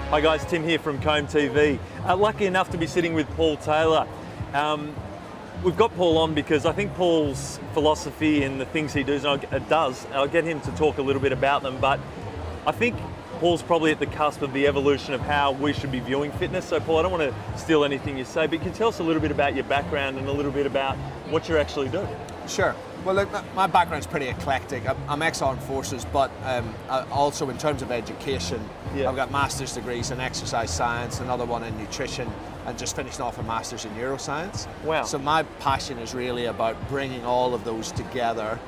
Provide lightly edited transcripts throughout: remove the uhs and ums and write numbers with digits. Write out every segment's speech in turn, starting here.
Hi guys, Tim here from KombTV. Lucky enough to be sitting with Paul Taylor. We've got Paul on because I think Paul's philosophy and the things he does, I'll get him to talk a little bit about them, but I think Paul's probably at the cusp of the evolution of how we should be viewing fitness. So Paul, I don't want to steal anything you say, but can you tell us a little bit about your background and a little bit about what you're actually doing? Sure. Well, look, my background's pretty eclectic. I'm ex-armed forces, but also in terms of education, I've got master's degrees in exercise science, another one in nutrition, and just finished off a master's in neuroscience. Wow. So my passion is really about bringing all of those together,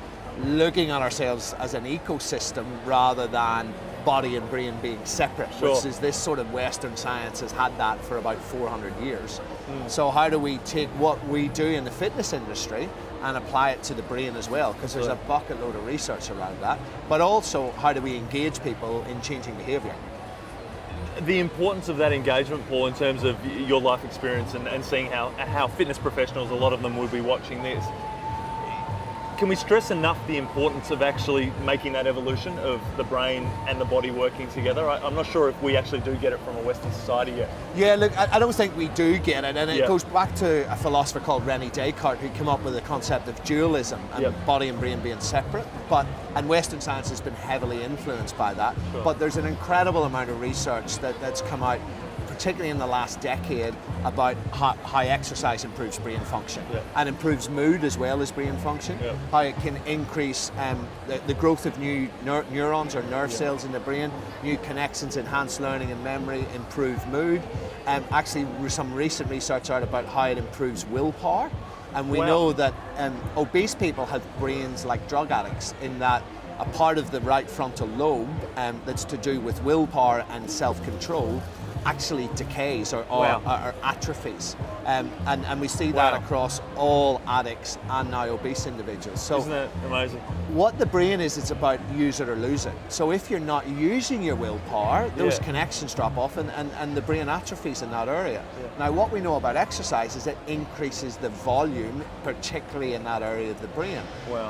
looking at ourselves as an ecosystem rather than body and brain being separate, which is this sort of Western science has had that for about 400 years. So how do we take what we do in the fitness industry and apply it to the brain as well? Because there's a bucket load of research around that. But also, how do we engage people in changing behaviour? The importance of that engagement, Paul, in terms of your life experience and seeing how fitness professionals, a lot of them would be watching this. Can we stress enough the importance of actually making that evolution of the brain and the body working together? I'm not sure if we actually do get it from a Western society yet. Yeah, look, I don't think we do get it, and it goes back to a philosopher called René Descartes who came up with the concept of dualism and body and brain being separate. And Western science has been heavily influenced by that. But there's an incredible amount of research that's come out, particularly in the last decade, about how exercise improves brain function and improves mood as well as brain function, how it can increase the growth of new neurons or nerve cells in the brain, new connections, enhance learning and memory, improve mood. Actually, some recent research out about how it improves willpower. And we know that obese people have brains like drug addicts, in that a part of the right frontal lobe that's to do with willpower and self-control actually decays or atrophies. And we see that across all addicts and now obese individuals. So isn't that amazing? What the brain is, it's about use it or lose it. So if you're not using your willpower, those connections drop off and the brain atrophies in that area. Now what we know about exercise is it increases the volume, particularly in that area of the brain.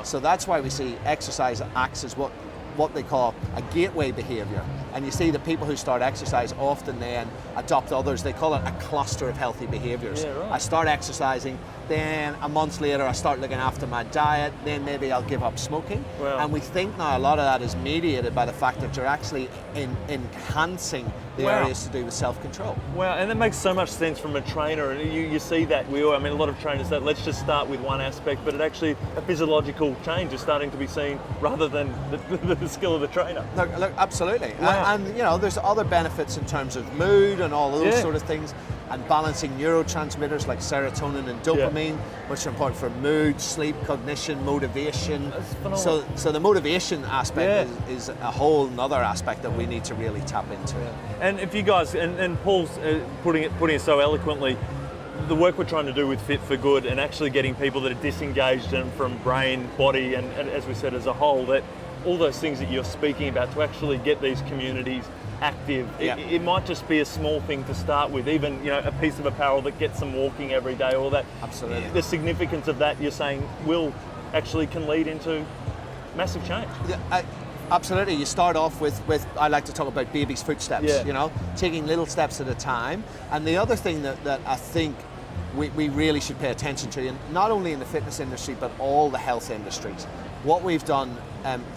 So that's why we see exercise acts as what they call a gateway behaviour. And you see that people who start exercise often then adopt others. They call it a cluster of healthy behaviours. I start exercising, then a month later I start looking after my diet, then maybe I'll give up smoking. And we think now a lot of that is mediated by the fact that you're actually enhancing the areas to do with self-control. Wow, and that makes so much sense from a trainer. And you see that, a lot of trainers say, let's just start with one aspect, but it actually, a physiological change is starting to be seen rather than the skill of the trainer. Look, absolutely. And there's other benefits in terms of mood and all those sort of things, and balancing neurotransmitters like serotonin and dopamine, which are important for mood, sleep, cognition, motivation. So the motivation aspect is a whole other aspect that we need to really tap into. And if you guys, and Paul's putting it so eloquently, the work we're trying to do with Fit for Good and actually getting people that are disengaged and from brain, body, and as we said as a whole, that all those things that you're speaking about to actually get these communities active. It might just be a small thing to start with, even a piece of apparel that gets them walking every day, or that. Absolutely. The significance of that, you're saying, can lead into massive change. Absolutely. You start off with I like to talk about baby's footsteps, taking little steps at a time. And the other thing that I think we really should pay attention to, and not only in the fitness industry, but all the health industries, what we've done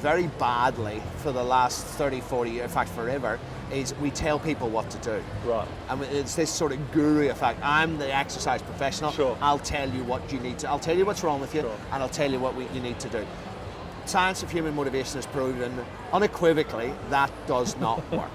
very badly for the last 30, 40 years, in fact forever, is we tell people what to do. Right. And it's this sort of guru effect. I'm the exercise professional. I'll tell you what you need to. I'll tell you what's wrong with you, and I'll tell you what you need to do. Science of human motivation has proven unequivocally that does not work.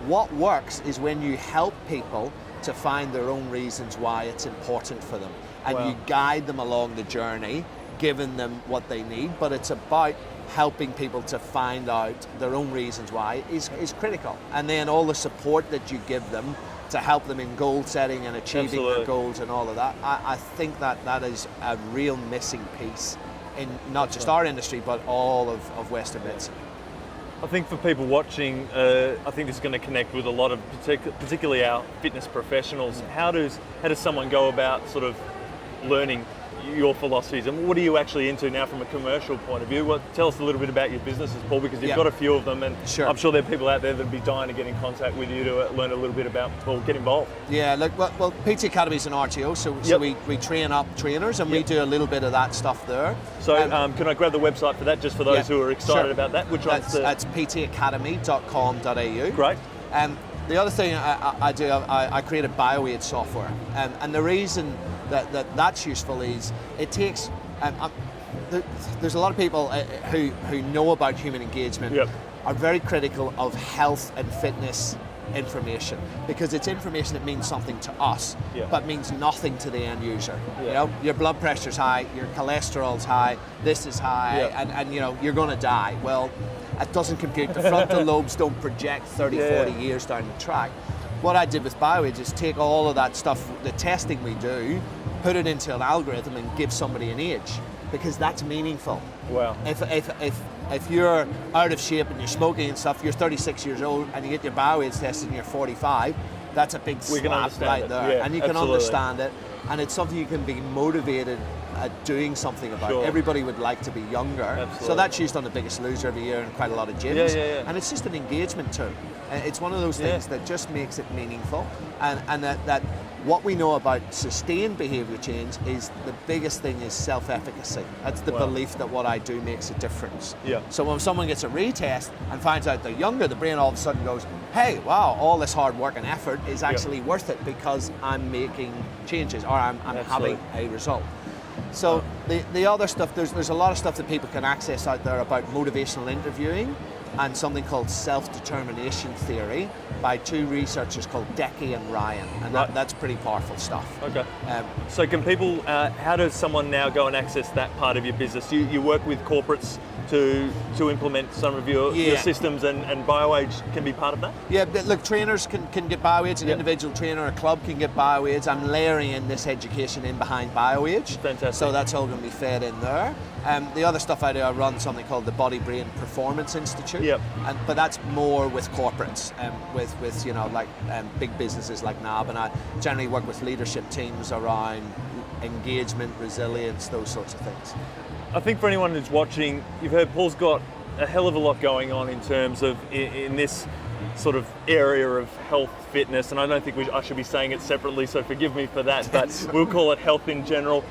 What works is when you help people to find their own reasons why it's important for them, and you guide them along the journey, giving them what they need. But it's about helping people to find out their own reasons why is critical, and then all the support that you give them to help them in goal setting and achieving their goals and all of that. I think that is a real missing piece in not just our industry, but all of Western medicine. I think for people watching, I think this is going to connect with a lot of, particularly our fitness professionals. How does someone go about sort of learning your philosophies, and what are you actually into now from a commercial point of view? Tell us a little bit about your businesses, Paul, because you've got a few of them, and Sure. I'm sure there are people out there that would be dying to get in contact with you to learn a little bit about, or get involved. Yeah, look, well, PT Academy is an RTO, so we train up trainers, and we do a little bit of that stuff there. So can I grab the website for that, just for those who are excited about that? Which one's that's ptacademy.com.au. Great. The other thing I do, I created BioAid software, and the reason that's useful is it takes. There's a lot of people who know about human engagement, are very critical of health and fitness information, because it's information that means something to us, but means nothing to the end user. You know, your blood pressure's high, your cholesterol's high, this is high, and you know, you're going to die. Well, it doesn't compute. The frontal lobes don't project 30, 40 years down the track. What I did with BioAid is take all of that stuff, the testing we do, put it into an algorithm and give somebody an age, because that's meaningful. Wow. If you're out of shape and you're smoking and stuff, you're 36 years old and you get your BioAid tested and you're 45, that's a big slap right there. Yeah, and you can understand it, and it's something you can be motivated at doing something about. Sure. Everybody would like to be younger. Absolutely. So that's used on The Biggest Loser every year in quite a lot of gyms. And it's just an engagement tool. It's one of those things that just makes it meaningful, and that what we know about sustained behaviour change is the biggest thing is self-efficacy. That's the belief that what I do makes a difference. So when someone gets a retest and finds out they're younger, the brain all of a sudden goes, hey, wow, all this hard work and effort is actually worth it because I'm making changes, or I'm having a result. So the other stuff, there's a lot of stuff that people can access out there about motivational interviewing, and something called self-determination theory by two researchers called Decky and Ryan, and that's pretty powerful stuff. Okay. So can people, how does someone now go and access that part of your business? You work with corporates to implement some of your systems, and BioAid can be part of that? Yeah, look, trainers can get BioAids, an individual trainer or a club can get BioAids. I'm layering in this education in behind BioAid. Fantastic. So that's all going to be fed in there. The other stuff I do, I run something called the Body Brain Performance Institute. But that's more with corporates, with you know, like big businesses like NAB, and I generally work with leadership teams around engagement, resilience, those sorts of things. I think for anyone who's watching, you've heard Paul's got a hell of a lot going on in terms of in this sort of area of health, fitness, and I don't think I should be saying it separately, so forgive me for that, but we'll call it health in general.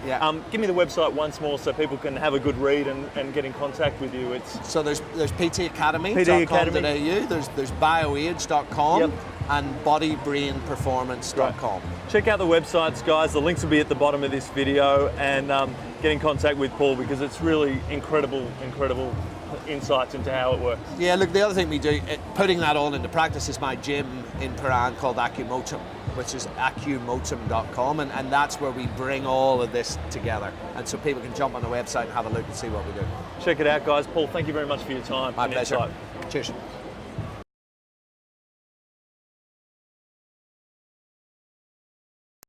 Give me the website once more so people can have a good read and get in contact with you. So there's ptacademy.com.au, there's bioage.com, and bodybrainperformance.com. Check out the websites, guys. The links will be at the bottom of this video, and get in contact with Paul, because it's really incredible insights into how it works. Yeah, look, the other thing we do, putting that all into practice, is my gym in Paran called Acumotum, which is acumotum.com, and that's where we bring all of this together. And so people can jump on the website and have a look and see what we do. Check it out, guys. Paul, thank you very much for your time. My pleasure. Insight. Cheers.